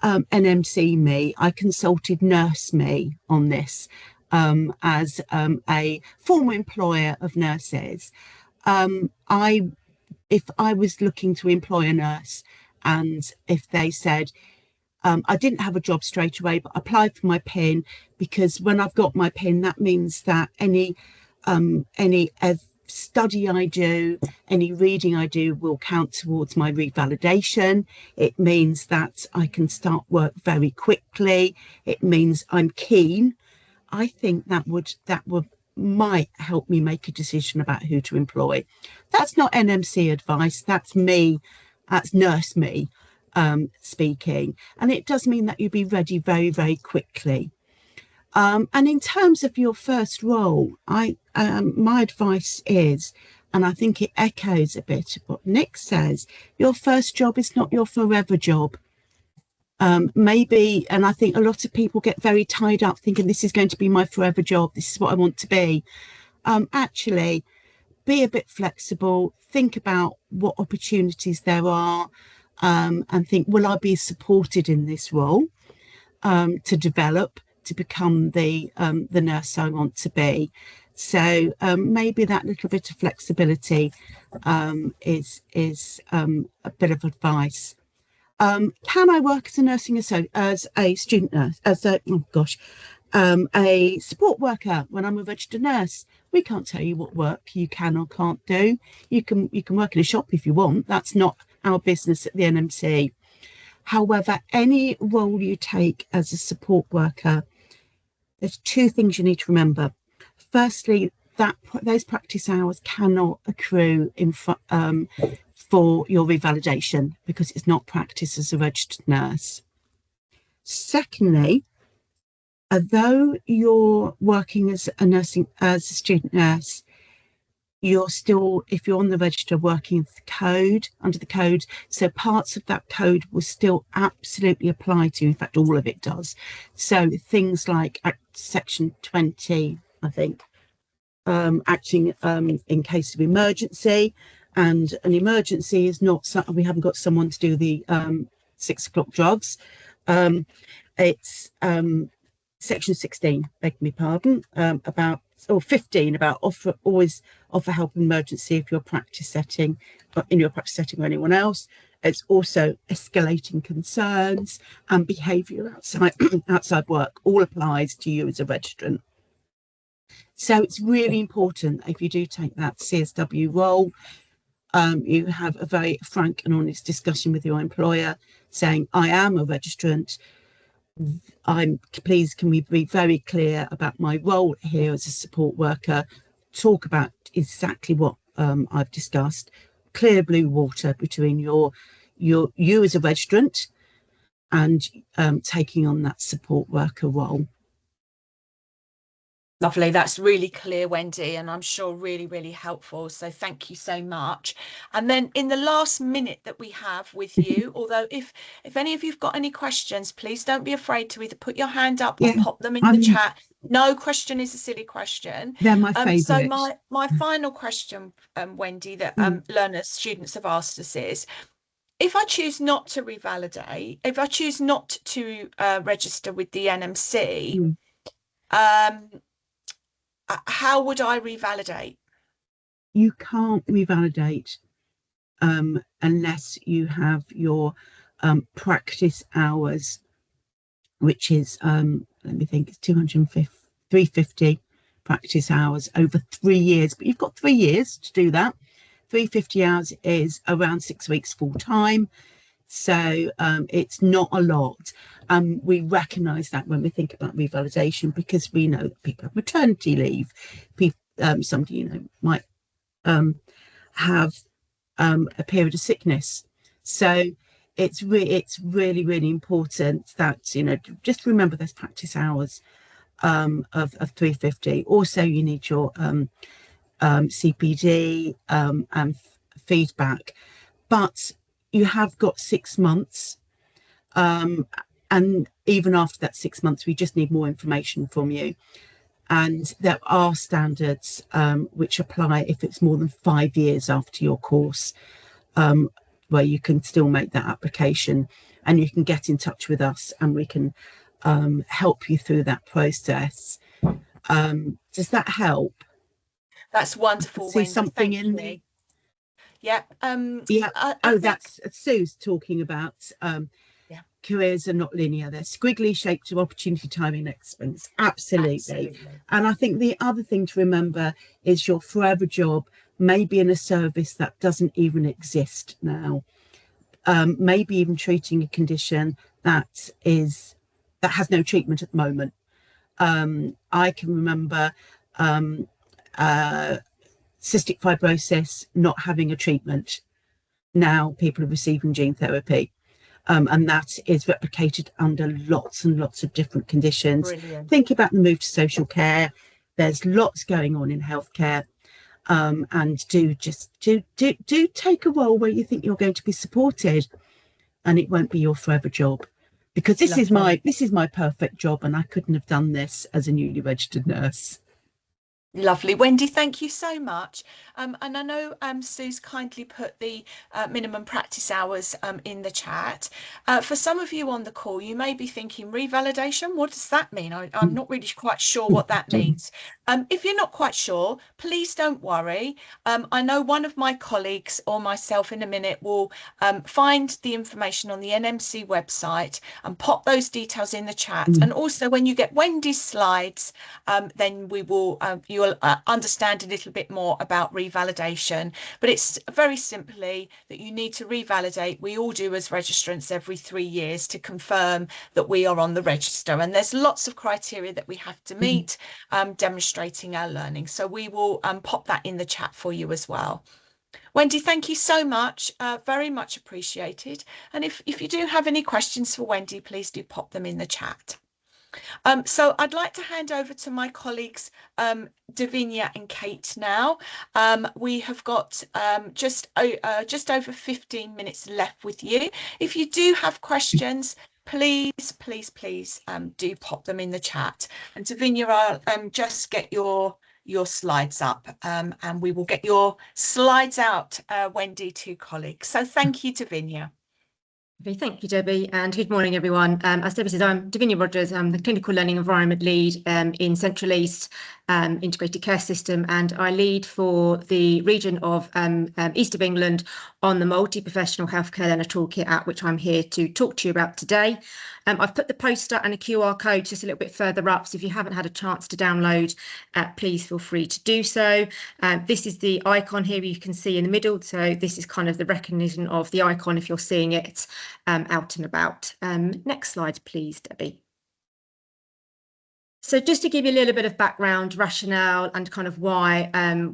NMC me, I consulted Nurse Me on this as a former employer of nurses. If I was looking to employ a nurse, and if they said, I didn't have a job straight away, but I applied for my PIN, because when I've got my PIN, that means that any study I do, any reading I do will count towards my revalidation. It means that I can start work very quickly. It means I'm keen. I think that might help me make a decision about who to employ. That's not NMC advice. That's me. That's Nurse Me speaking. And it does mean that you'll be ready very, very quickly. And in terms of your first role, my advice is, and I think it echoes a bit of what Nick says, your first job is not your forever job. Maybe, and I think a lot of people get very tied up thinking this is going to be my forever job, this is what I want to be. Actually, be a bit flexible, think about what opportunities there are, and think, will I be supported in this role to develop, to become the nurse I want to be? So maybe that little bit of flexibility is a bit of advice. Can I work as a as a student nurse, as a a support worker when I'm a registered nurse? We can't tell you what work you can or can't do. You can work in a shop if you want. That's not our business at the NMC. However, any role you take as a support worker, there's 2 things you need to remember. Firstly, that those practice hours cannot accrue for your revalidation, because it's not practice as a registered nurse. Secondly, although you're working as a student nurse, you're still, if you're on the register, working under the code, so parts of that code will still absolutely apply to you. In fact, all of it does. So things like section 20, I think, acting in case of emergency, and an emergency is not we haven't got someone to do the 6 o'clock drugs. It's section 16, beg me pardon, or 15, about always offer help in emergency if you're practice setting, in your practice setting or anyone else. It's also escalating concerns and behaviour outside work, all applies to you as a registrant. So it's really important, if you do take that CSW role, you have a very frank and honest discussion with your employer saying, I am a registrant. Please, can we be very clear about my role here as a support worker? Talk about exactly what I've discussed. Clear blue water between you as a registrant and taking on that support worker role. Lovely. That's really clear, Wendy, and I'm sure really, really helpful. So thank you so much. And then in the last minute that we have with you, although if any of you've got any questions, please don't be afraid to either put your hand up or pop them in the chat. No question is a silly question. They're my favourite. So my final question, Wendy, that students have asked us is, if I choose not to revalidate, if I choose not to register with the NMC, how would I revalidate? You can't revalidate unless you have your practice hours, which is, let me think, it's 250 350 practice hours over 3 years, but you've got 3 years to do that. 350 hours is around 6 weeks full time. So it's not a lot. We recognise that when we think about revalidation, because we know that people have maternity leave. Somebody, you know, might have a period of sickness. So it's really, really important that, you know, just remember those practice hours of 350. Also, you need your CPD and feedback, but you have got 6 months, and even after that 6 months, we just need more information from you. And there are standards which apply if it's more than 5 years after your course, where you can still make that application, and you can get in touch with us and we can help you through that process. Does that help? That's wonderful. See something in there? Yeah. Yeah. That's Sue's talking about. Careers are not linear. They're squiggly shaped of opportunity, time, and expense. Absolutely. And I think the other thing to remember is your forever job may be in a service that doesn't even exist now. Maybe even treating a condition that has no treatment at the moment. I can remember cystic fibrosis not having a treatment. Now people are receiving gene therapy. And that is replicated under lots and lots of different conditions. Brilliant. Think about the move to social care. There's lots going on in healthcare, and do take a role where you think you're going to be supported, and it won't be your forever job, because this is my perfect job, and I couldn't have done this as a newly registered nurse. Lovely. Wendy, thank you so much. And I know Sue's kindly put the minimum practice hours in the chat. For some of you on the call, you may be thinking, revalidation, what does that mean? I'm not really quite sure what that means. If you're not quite sure, please don't worry. I know one of my colleagues or myself in a minute will find the information on the NMC website and pop those details in the chat. And also when you get Wendy's slides, then we will you'll understand a little bit more about revalidation. But it's very simply that you need to revalidate. We all do as registrants every 3 years to confirm that we are on the register, and there's lots of criteria that we have to meet, demonstrating our learning. So we will pop that in the chat for you as well. Wendy, thank you so much. Very much appreciated. And if you do have any questions for Wendy, please do pop them in the chat. So I'd like to hand over to my colleagues, Davinia and Kate now. We have got just over 15 minutes left with you. If you do have questions, please do pop them in the chat. And Davinia, I'll just get your slides up, and we will get your slides out, Wendy, to colleagues. So thank you, Davinia. Thank you, Debbie, and good morning, everyone. As Debbie said, I'm Davinia Rogers. I'm the Clinical Learning Environment Lead in Central East Integrated Care System, and I lead for the region of East of England on the Multi-Professional Healthcare Learner Toolkit app, which I'm here to talk to you about today. I've put the poster and a QR code just a little bit further up, so if you haven't had a chance to download, please feel free to do so. This is the icon here you can see in the middle, so this is kind of the recognition of the icon if you're seeing it out and about. Next slide, please, Debbie. So just to give you a little bit of background, rationale, and kind of why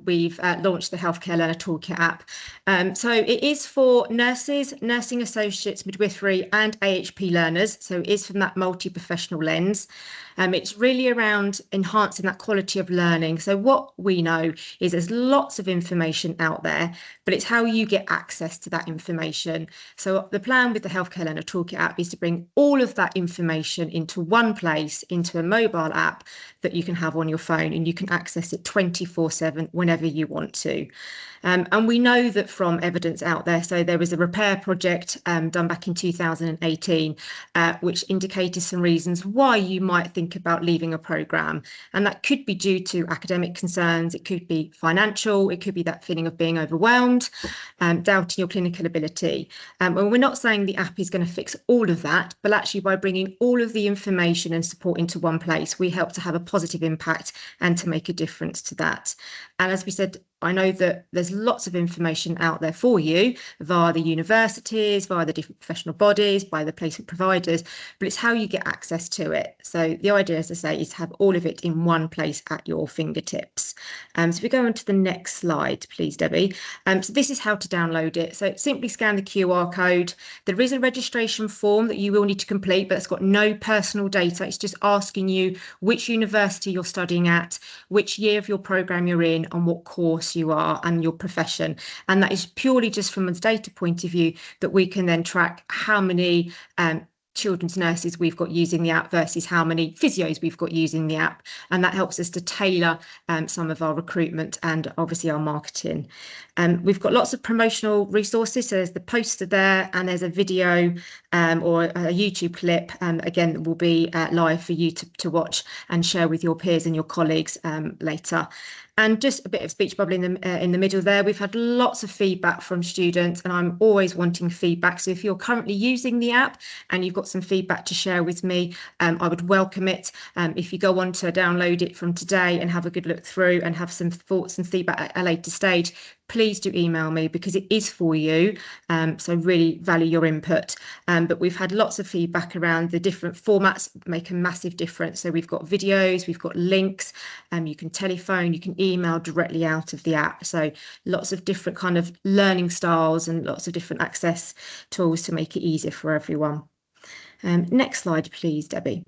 we've launched the Healthcare Learner Toolkit app. So it is for nurses, nursing associates, midwifery, and AHP learners. So it is from that multi-professional lens. It's really around enhancing that quality of learning. So what we know is there's lots of information out there, but it's how you get access to that information. So the plan with the Healthcare Learner Toolkit app is to bring all of that information into one place, into a mobile app that you can have on your phone, and you can access it 24/7 whenever you want to. And we know that from evidence out there, so there was a repair project done back in 2018, which indicated some reasons why you might think about leaving a programme. And that could be due to academic concerns, it could be financial, it could be that feeling of being overwhelmed, doubting your clinical ability. And we're not saying the app is going to fix all of that, but actually by bringing all of the information and support into one place, we really help to have a positive impact and to make a difference to that. And as we said, I know that there's lots of information out there for you via the universities, via the different professional bodies, by the placement providers, but it's how you get access to it. So the idea, as I say, is to have all of it in one place at your fingertips. So if we go on to the next slide, please, Debbie. So this is how to download it. So simply scan the QR code. There is a registration form that you will need to complete, but it's got no personal data. It's just asking you which university you're studying at, which year of your programme you're in, and what course you are and your profession. And that is purely just from a data point of view that we can then track how many children's nurses we've got using the app versus how many physios we've got using the app, and that helps us to tailor some of our recruitment and obviously our marketing. We've got lots of promotional resources, so there's the poster there and there's a video or a YouTube clip again that will be live for you to watch and share with your peers and your colleagues later. And just a bit of speech bubble in the middle there. We've had lots of feedback from students, and I'm always wanting feedback. So if you're currently using the app and you've got some feedback to share with me, I would welcome it. If you go on to download it from today and have a good look through and have some thoughts and feedback at a later stage, please do email me because it is for you. So really value your input. But we've had lots of feedback around the different formats make a massive difference. So we've got videos, we've got links, you can telephone, you can email directly out of the app. So lots of different kind of learning styles and lots of different access tools to make it easier for everyone. Next slide, please, Debbie.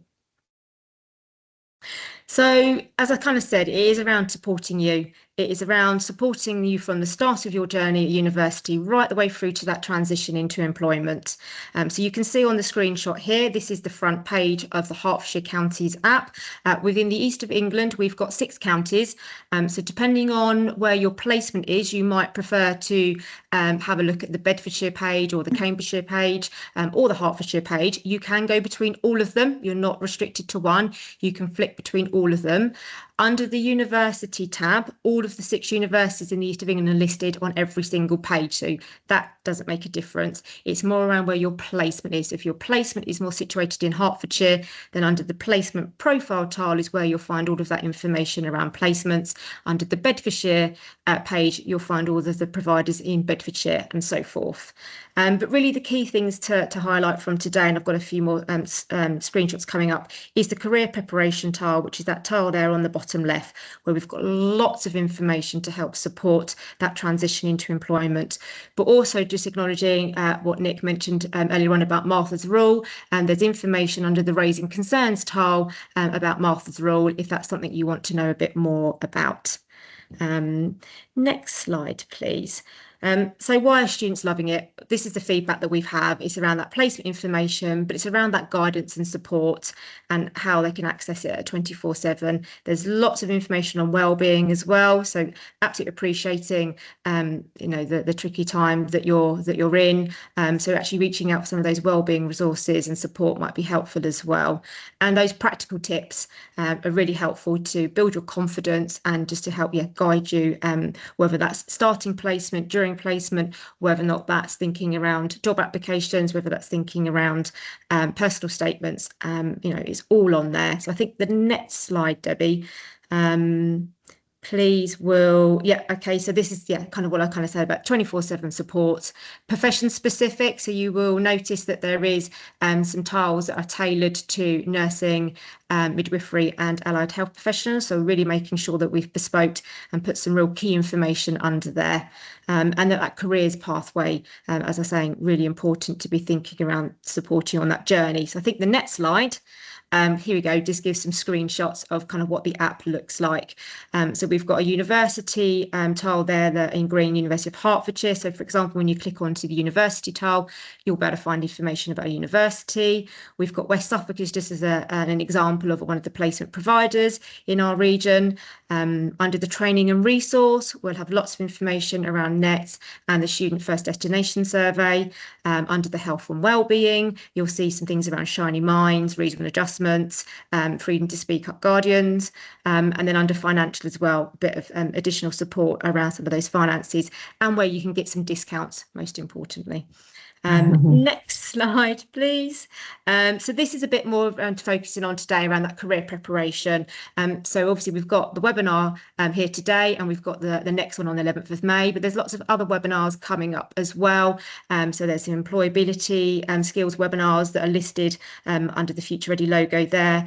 So as I kind of said, it is around supporting you. It is around supporting you from the start of your journey at university right the way through to that transition into employment. So you can see on the screenshot here, this is the front page of the Hertfordshire Counties app. Within the east of England, we've got 6 counties. So depending on where your placement is, you might prefer to have a look at the Bedfordshire page or the Cambridgeshire page or the Hertfordshire page. You can go between all of them. You're not restricted to one. You can flick between all of them. Under the university tab, all of the 6 universities in the east of England are listed on every single page. So that doesn't make a difference. It's more around where your placement is. If your placement is more situated in Hertfordshire, then under the placement profile tile is where you'll find all of that information around placements. Under the Bedfordshire page, you'll find all of the providers in Bedfordshire and so forth. But really the key things to highlight from today, and I've got a few more screenshots coming up, is the career preparation tile, which is that tile there on the bottom left, where we've got lots of information to help support that transition into employment. But also just acknowledging what Nick mentioned earlier on about Martha's Rule, and there's information under the raising concerns tile about Martha's Rule if that's something you want to know a bit more about. Next slide, please. So why are students loving it? This is the feedback that we've had. It's around that placement information, but it's around that guidance and support and how they can access it at 24/7. There's lots of information on wellbeing as well. So absolutely appreciating, you know, the tricky time that you're in. So actually reaching out for some of those wellbeing resources and support might be helpful as well. And those practical tips are really helpful to build your confidence and just to help guide you, whether that's starting placement, during placement, whether or not that's thinking around job applications, whether that's thinking around personal statements, you know, it's all on there. So I think the next slide, Debbie, please will, okay, so this is kind of what I kind of said about 24/7 support, profession specific. So you will notice that there is some tiles that are tailored to nursing, midwifery and allied health professionals. So really making sure that we've bespoke and put some real key information under there. And that careers pathway, as I was saying, really important to be thinking around supporting on that journey. So I think the next slide, here we go, just gives some screenshots of kind of what the app looks like. So we've got a university tile there that in green, University of Hertfordshire. So for example, when you click onto the university tile, you'll be able to find information about a university. We've got West Suffolk as just as an example of one of the placement providers in our region. Under the training and resource, we'll have lots of information around NETS and the Student First Destination Survey. Under the health and wellbeing, you'll see some things around Shiny Minds, reasonable adjustments, freedom to speak up guardians, and then under financial as well, a bit of additional support around some of those finances and where you can get some discounts, most importantly. Next slide, please. So this is a bit more focusing on today around that career preparation. So obviously we've got the webinar here today, and we've got the next one on the 11th of May, but there's lots of other webinars coming up as well. So there's some employability skills webinars that are listed under the Future Ready logo there,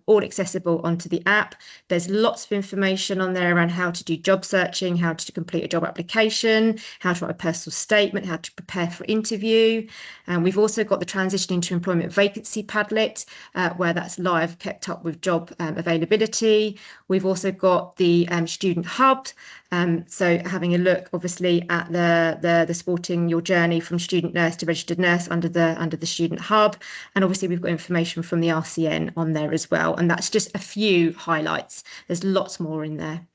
all accessible onto the app. There's lots of information on there around how to do job searching, how to complete a job application, how to write a personal statement, how to prepare for interview. And we've also got the Transition into Employment Vacancy Padlet, where that's live, kept up with job availability. We've also got the Student Hub. So having a look, obviously, at the supporting your journey from student nurse to registered nurse under the Student Hub. And obviously we've got information from the RCN on there as well. And that's just a few highlights. There's lots more in there.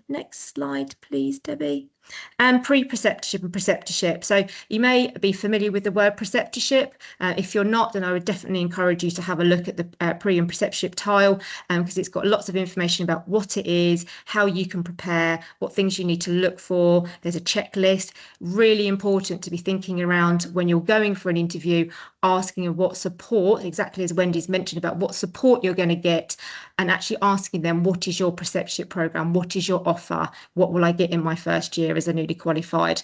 Next slide, please, Debbie. And pre-preceptorship and preceptorship. So you may be familiar with the word preceptorship. If you're not, then I would definitely encourage you to have a look at the pre and preceptorship tile, because it's got lots of information about what it is, how you can prepare, what things you need to look for. There's a checklist. Really important to be thinking around when you're going for an interview, asking what support, exactly as Wendy's mentioned about what support you're going to get, and actually asking them, what is your preceptorship programme? What is your offer? What will I get in my first year as a newly qualified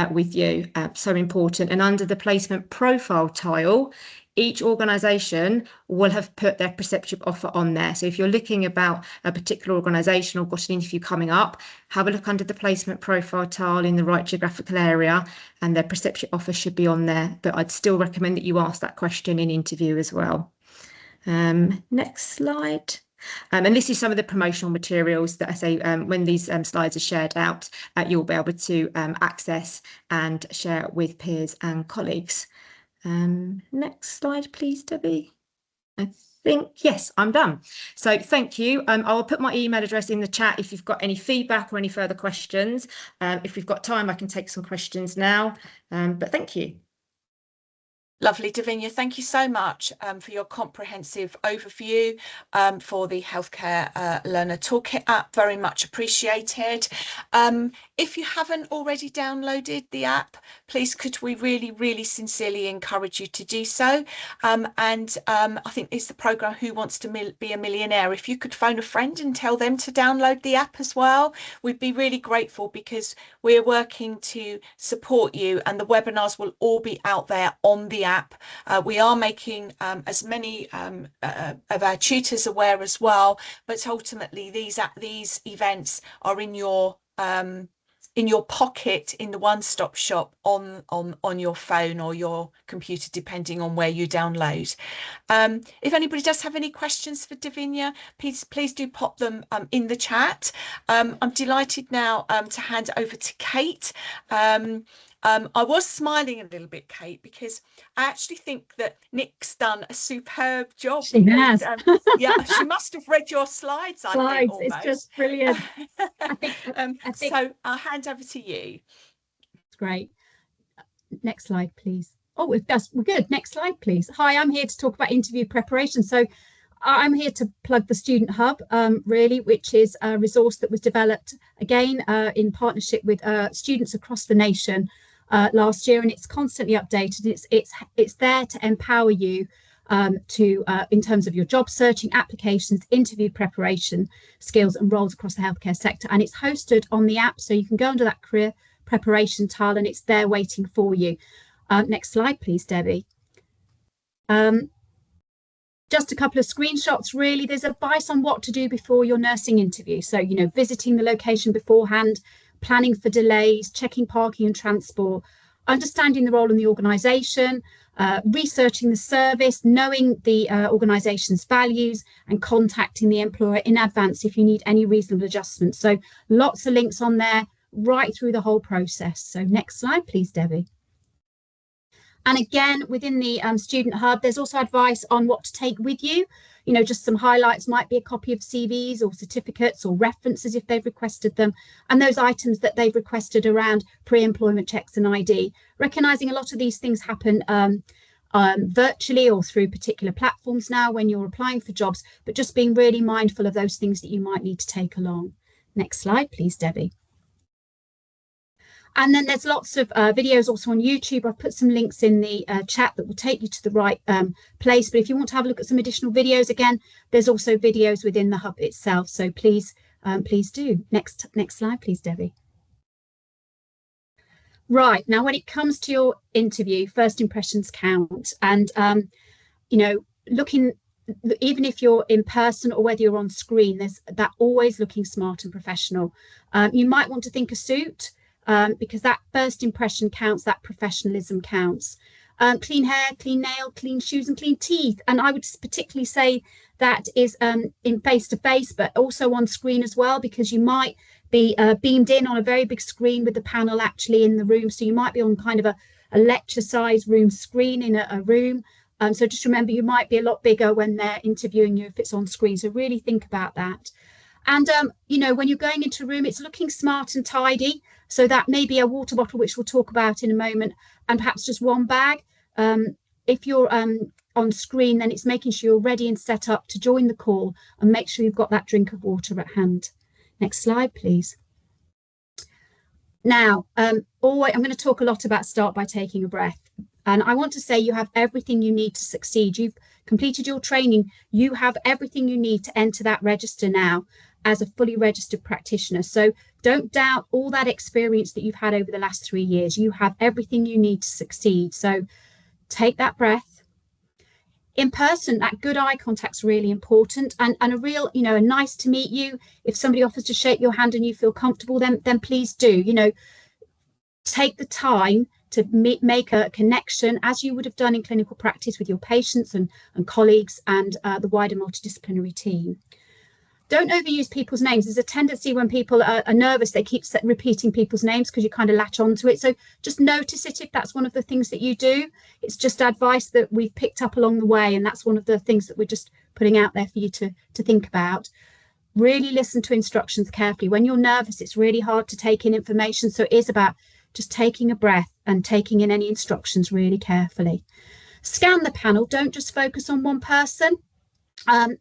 with you? So important. And under the placement profile tile, each organisation will have put their preceptorship offer on there. So if you're looking about a particular organisation or got an interview coming up, have a look under the placement profile tile in the right geographical area, and their preceptorship offer should be on there. But I'd still recommend that you ask that question in interview as well. Next slide. And this is some of the promotional materials that I say when these slides are shared out, you'll be able to access and share with peers and colleagues. Next slide, please, Debbie. I think, yes, I'm done. So thank you. I'll put my email address in the chat if you've got any feedback or any further questions. If we've got time, I can take some questions now, but thank you. Lovely, Davinia. Thank you so much for your comprehensive overview for the Healthcare Learner Toolkit app. Very much appreciated. If you haven't already downloaded the app, please could we really sincerely encourage you to do so. I think it's the programme Who Wants to Be a Millionaire. If you could phone a friend and tell them to download the app as well, we'd be really grateful, because we're working to support you, and the webinars will all be out there on the app. We are making as many of our tutors aware as well, but ultimately these events are in your pocket, in the one-stop shop on your phone or your computer, depending on where you download. If anybody does have any questions for Davinia, please do pop them in the chat. I'm delighted now to hand over to Kate. I was smiling a little bit, Kate, because I actually think that Nick's done a superb job. She has. Yeah, she must have read your slides, I think, almost. It's just brilliant. I think so I'll hand over to you. It's great. Next slide, please. Oh, we're good. Next slide, please. Hi, I'm here to talk about interview preparation. So I'm here to plug the Student Hub, really, which is a resource that was developed, again, in partnership with students across the nation last year, and it's constantly updated. It's there to empower you in terms of your job searching, applications, interview preparation, skills and roles across the healthcare sector. And it's hosted on the app, so you can go under that career preparation tile and it's there waiting for you. Next slide, please, Debbie. Just a couple of screenshots, really. There's advice on what to do before your nursing interview. So, visiting the location beforehand, planning for delays, checking parking and transport, understanding the role in the organisation, researching the service, knowing the organisation's values, and contacting the employer in advance if you need any reasonable adjustments. So lots of links on there right through the whole process. So next slide, please, Debbie. And again, within the Student Hub, there's also advice on what to take with you. Just some highlights might be a copy of CVs or certificates or references if they've requested them, and those items that they've requested around pre-employment checks and ID. Recognising a lot of these things happen virtually or through particular platforms now when you're applying for jobs, but just being really mindful of those things that you might need to take along. Next slide, please, Debbie. And then there's lots of videos also on YouTube. I've put some links in the chat that will take you to the right place. But if you want to have a look at some additional videos, again, there's also videos within the hub itself. So please do. Next slide, please, Debbie. Right, now when it comes to your interview, first impressions count. And, you know, even if you're in person or whether you're on screen, there's that always looking smart and professional. You might want to think a suit, because that first impression counts, that professionalism counts. Clean hair, clean nail, clean shoes and clean teeth. And I would particularly say that is in face-to-face, but also on screen as well, because you might be beamed in on a very big screen with the panel actually in the room. So you might be on kind of a lecture size room screen in a room. So just remember, you might be a lot bigger when they're interviewing you if it's on screen. So really think about that. And, you know, when you're going into a room, it's looking smart and tidy. So that may be a water bottle, which we'll talk about in a moment, and perhaps just one bag. If you're on screen, then it's making sure you're ready and set up to join the call, and make sure you've got that drink of water at hand. Next slide, please. Now, I'm going to talk a lot about start by taking a breath. And I want to say you have everything you need to succeed. You've completed your training. You have everything you need to enter that register now as a fully registered practitioner. So don't doubt all that experience that you've had over the last 3 years. You have everything you need to succeed. So take that breath. In person, that good eye contact's really important, and a real, you know, a nice to meet you. If somebody offers to shake your hand and you feel comfortable, then please do. You know, take the time to make a connection, as you would have done in clinical practice, with your patients and colleagues and the wider multidisciplinary team. Don't overuse people's names. There's a tendency when people are nervous, they keep repeating people's names because you kind of latch onto it. So just notice it if that's one of the things that you do. It's just advice that we've picked up along the way, and that's one of the things that we're just putting out there for you to think about. Really listen to instructions carefully. When you're nervous, it's really hard to take in information. So it is about just taking a breath and taking in any instructions really carefully. Scan the panel. Don't just focus on one person.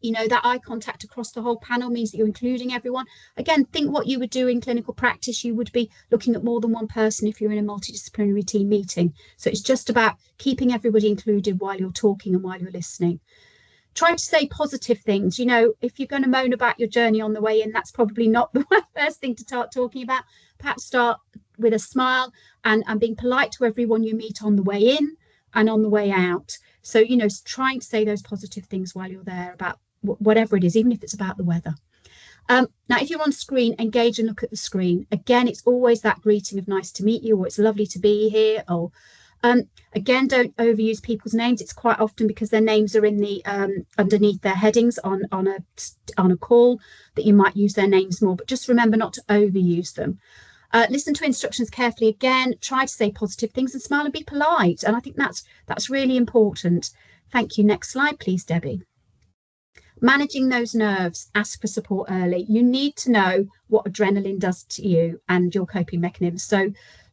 You know, that eye contact across the whole panel means that you're including everyone. Again, think what you would do in clinical practice. You would be looking at more than one person if you're in a multidisciplinary team meeting. So it's just about keeping everybody included while you're talking and while you're listening. Try to say positive things. You know, if you're going to moan about your journey on the way in, that's probably not the first thing to start talking about. Perhaps start with a smile and being polite to everyone you meet on the way in and on the way out. So, you know, trying to say those positive things while you're there about whatever it is, even if it's about the weather. Now, if you're on screen, engage and look at the screen. Again, it's always that greeting of nice to meet you, or it's lovely to be here, or again, don't overuse people's names. It's quite often because their names are in the underneath their headings on a call that you might use their names more, but just remember not to overuse them. Listen to instructions carefully. Again, try to say positive things and smile and be polite. And I think that's really important. Thank you. Next slide, please, Debbie. Managing those nerves, ask for support early. You need to know what adrenaline does to you and your coping mechanisms. So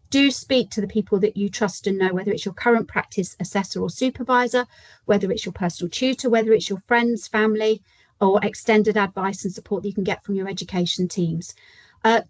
do speak to the people that you trust and know, whether it's your current practice assessor or supervisor, whether it's your personal tutor, whether it's your friends, family, or extended advice and support that you can get from your education teams.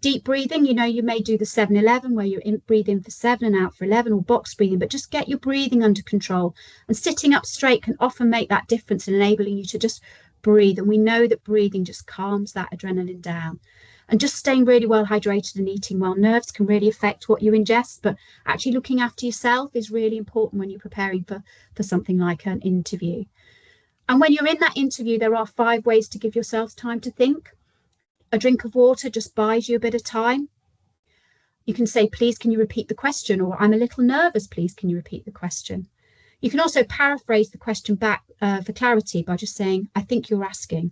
Deep breathing, you know, you may do the 7-11 where you breathe in for 7 and out for 11, or box breathing, but just get your breathing under control. And sitting up straight can often make that difference in enabling you to just breathe. And we know that breathing just calms that adrenaline down. And just staying really well hydrated and eating well. Nerves can really affect what you ingest, but actually looking after yourself is really important when you're preparing for something like an interview. And when you're in that interview, there are 5 ways to give yourselves time to think. A drink of water just buys you a bit of time. You can say, please, can you repeat the question? Or I'm a little nervous, please, can you repeat the question? You can also paraphrase the question back for clarity by just saying, I think you're asking.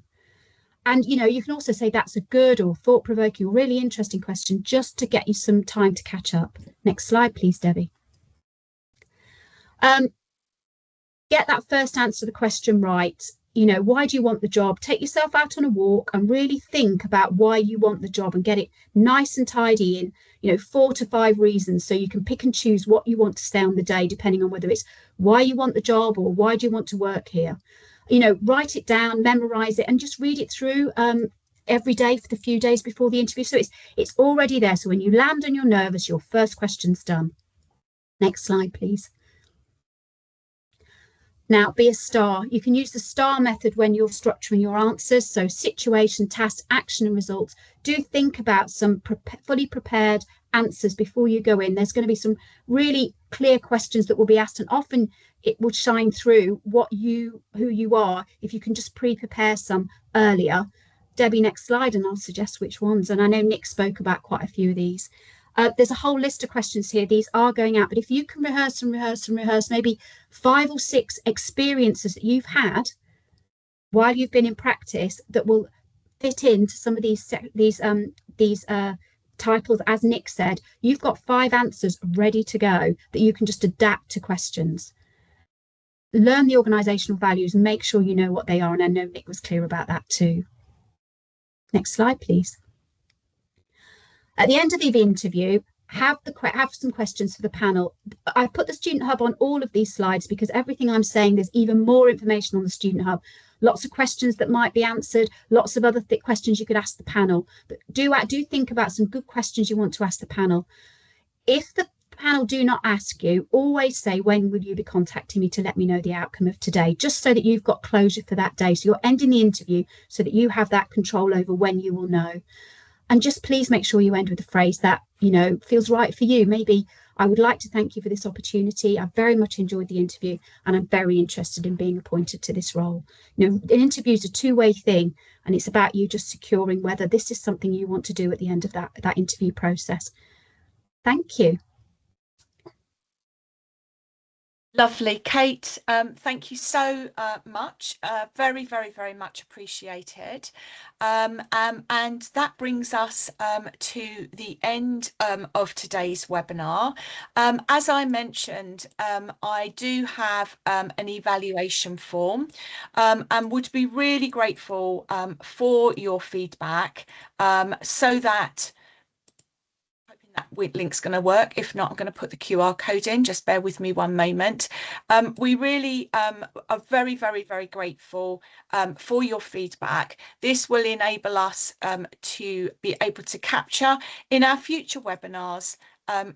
And, you know, you can also say that's a good or thought-provoking or really interesting question, just to get you some time to catch up. Next slide, please, Debbie. Get that first answer to the question right. You know, why do you want the job? Take yourself out on a walk and really think about why you want the job and get it nice and tidy in, you know, 4 to 5 reasons, so you can pick and choose what you want to say on the day, depending on whether it's why you want the job or why do you want to work here. You know, write it down, memorize it, and just read it through every day for the few days before the interview. So it's already there. So when you land and you're nervous, your first question's done. Next slide, please. Now, be a star. You can use the STAR method when you're structuring your answers. So situation, task, action, and results. Do think about some fully prepared answers before you go in. There's going to be some really clear questions that will be asked, and often it will shine through who you are if you can just pre-prepare some earlier. Debbie, next slide, and I'll suggest which ones. And I know Nick spoke about quite a few of these. There's a whole list of questions here. These are going out, but if you can rehearse and rehearse and rehearse maybe 5 or 6 experiences that you've had while you've been in practice that will fit into some of these titles, as Nick said, you've got 5 answers ready to go that you can just adapt to questions. Learn the organisational values and make sure you know what they are, and I know Nick was clear about that too. Next slide, please. At the end of the interview, have some questions for the panel. I've put the Student Hub on all of these slides because everything I'm saying, there's even more information on the Student Hub. Lots of questions that might be answered, lots of other questions you could ask the panel. But do think about some good questions you want to ask the panel. If the panel do not ask you, always say, when will you be contacting me to let me know the outcome of today, just so that you've got closure for that day. So you're ending the interview so that you have that control over when you will know. And just please make sure you end with a phrase that, you know, feels right for you. Maybe, I would like to thank you for this opportunity. I very much enjoyed the interview and I'm very interested in being appointed to this role. You know, an interview is a two-way thing, and it's about you just securing whether this is something you want to do at the end of that interview process. Thank you. Lovely, Kate. Thank you so much. Very, very, very much appreciated. And that brings us to the end of today's webinar. As I mentioned, I do have an evaluation form and would be really grateful for your feedback so that that link's going to work. If not, I'm going to put the QR code in. Just bear with me one moment. We really are very, very, very grateful for your feedback. This will enable us to be able to capture in our future webinars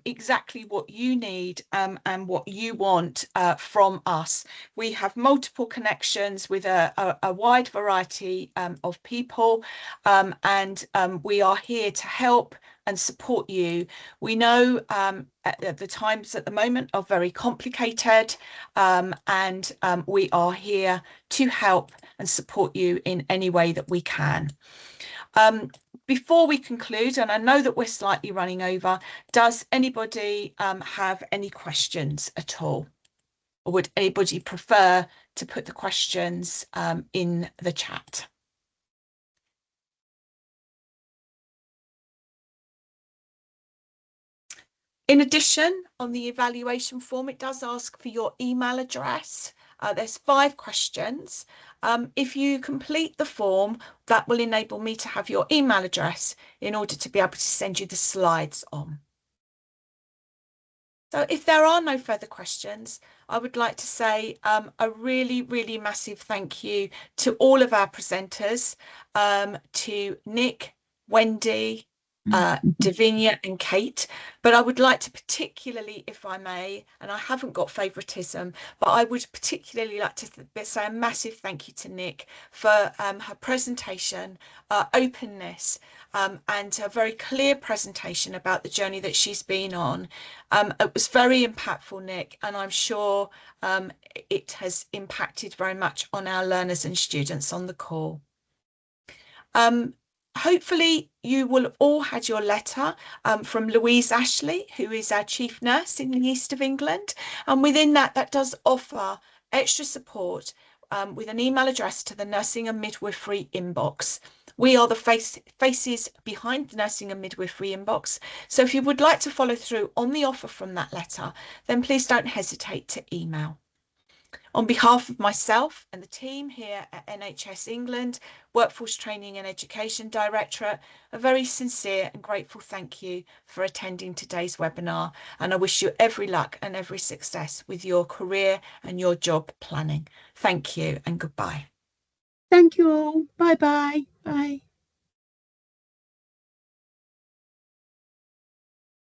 exactly what you need and what you want from us. We have multiple connections with a wide variety of people, and we are here to help and support you. We know at the times at the moment are very complicated, and we are here to help and support you in any way that we can. Before we conclude, and I know that we're slightly running over, does anybody have any questions at all? Or would anybody prefer to put the questions in the chat? In addition, on the evaluation form, it does ask for your email address. There's 5 questions. If you complete the form, that will enable me to have your email address in order to be able to send you the slides on. So if there are no further questions, I would like to say a really, really massive thank you to all of our presenters, to Nick, Wendy, Davinia and Kate, but I would like to particularly, if I may, and I haven't got favoritism, but I would particularly like to say a massive thank you to Nick for her presentation, openness, and a very clear presentation about the journey that she's been on. It was very impactful, Nick, and I'm sure it has impacted very much on our learners and students on the call. Hopefully you will have all had your letter from Louise Ashley, who is our chief nurse in the east of England. And within that does offer extra support with an email address to the Nursing and Midwifery inbox. We are the faces behind the Nursing and Midwifery inbox. So if you would like to follow through on the offer from that letter, then please don't hesitate to email. On behalf of myself and the team here at NHS England, Workforce Training and Education Directorate, a very sincere and grateful thank you for attending today's webinar, and I wish you every luck and every success with your career and your job planning. Thank you and goodbye. Thank you all. Bye-bye. Bye.